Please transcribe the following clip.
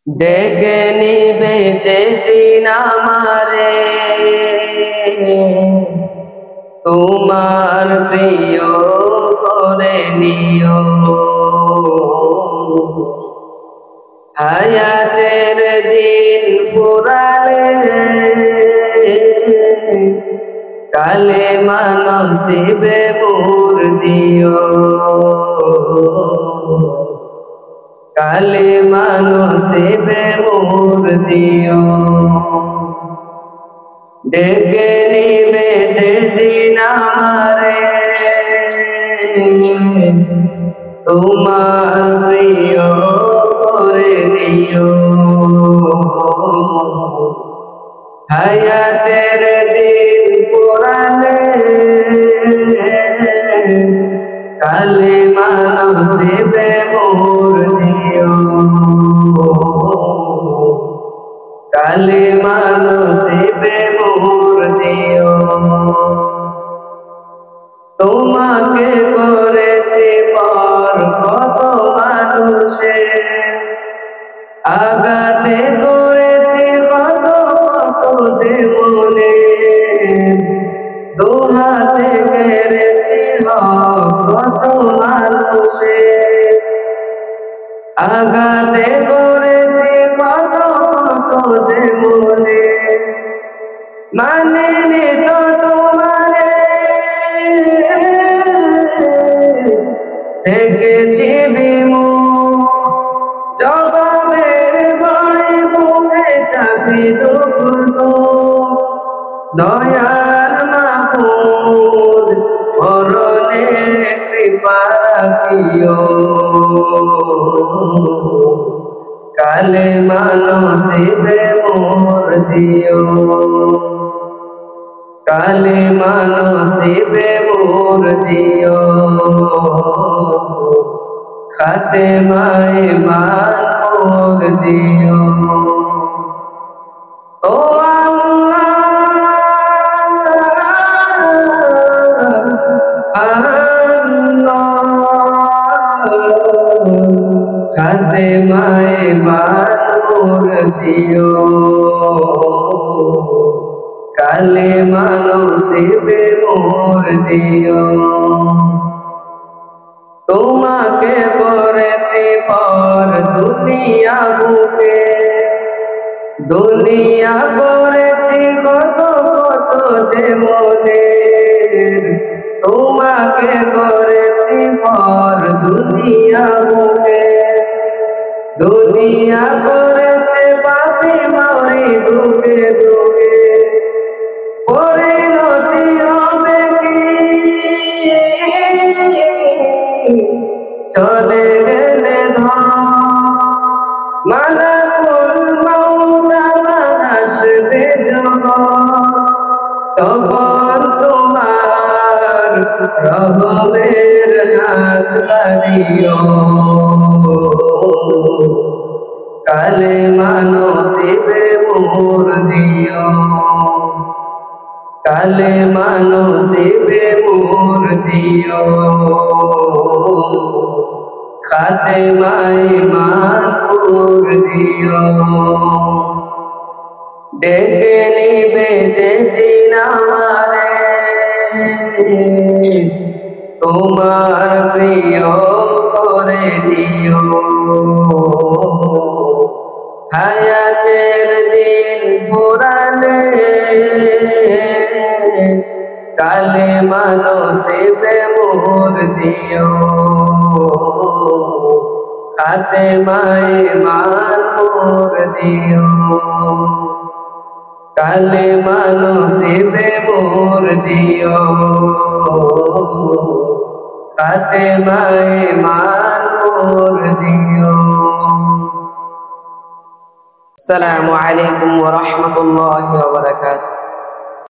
ডেকে নিবে যেদিন আমারে তোমার প্রিয় করে নিও। হায়াতের দিন পুরালে কালেমা নসিবে মোর দিও। কালেমা নসিবে মোর দিও। ডেকে নিবে যেদিন আমারে তোমার প্রিয় করে দিও। হায়াতের দিন পুরালে কালেমা নসিবে মোর দিও। কালেমা নসিবে মোর দিও। তোমাকে করেছি পর কত মানুষে, আঘাতে করেছি কত কত যে মনে, দুহাতে কেড়েছি কত মানুষে, আঘাতে করেছি কত কত যে মনে, মানিনি তো তোমারে থেকেছি বিমুখ, জবাবের ভয় বুকে চাপি দুঃখ। দয়ার মাহবুব মরণে কৃপা রাখিও। কালেমা নসিবে মোর দিও। কালেমা নসিবে মোর দিও। খাতেমায়ে ঈমান মোর দিও। ও খাতেমায়ে ঈমান মোর দিও। কালেমা নসিবে মোর দিও। তোমাকে করেছি পর দুনিয়া বুকে, দুনিয়া করেছি কত কত যে মনে, তোমাকে করেছি পর দুনিয়া বুকে, দুনিয়া করেছে পাপী মাওরি দুকে দুকে। পরিণতি হবে কি চলে গেলে মালাকুল মউত আমার আসবে যখন, তখন তোমার রহমের হাত বাড়িও। কালেমা নসিবে মোর দিও। কালেমা নসিবে মোর দিও। খাতেমায়ে ঈমান মোর দিও। ডেকে নিবে যেদিন আমারে তোমার প্রিয় করে দিও। হায়াতের দিন পুরালে কালেমা নসিবে মোর দিও। খাতেমায়ে ঈমান মোর দিও। কালেমা নসিবে মোর দিও। খাতেমায়ে ঈমান মোর দিও। আসসালামু আলাইকুম ওয়া রাহমাতুল্লাহি ওয়া বারাকাতুহু।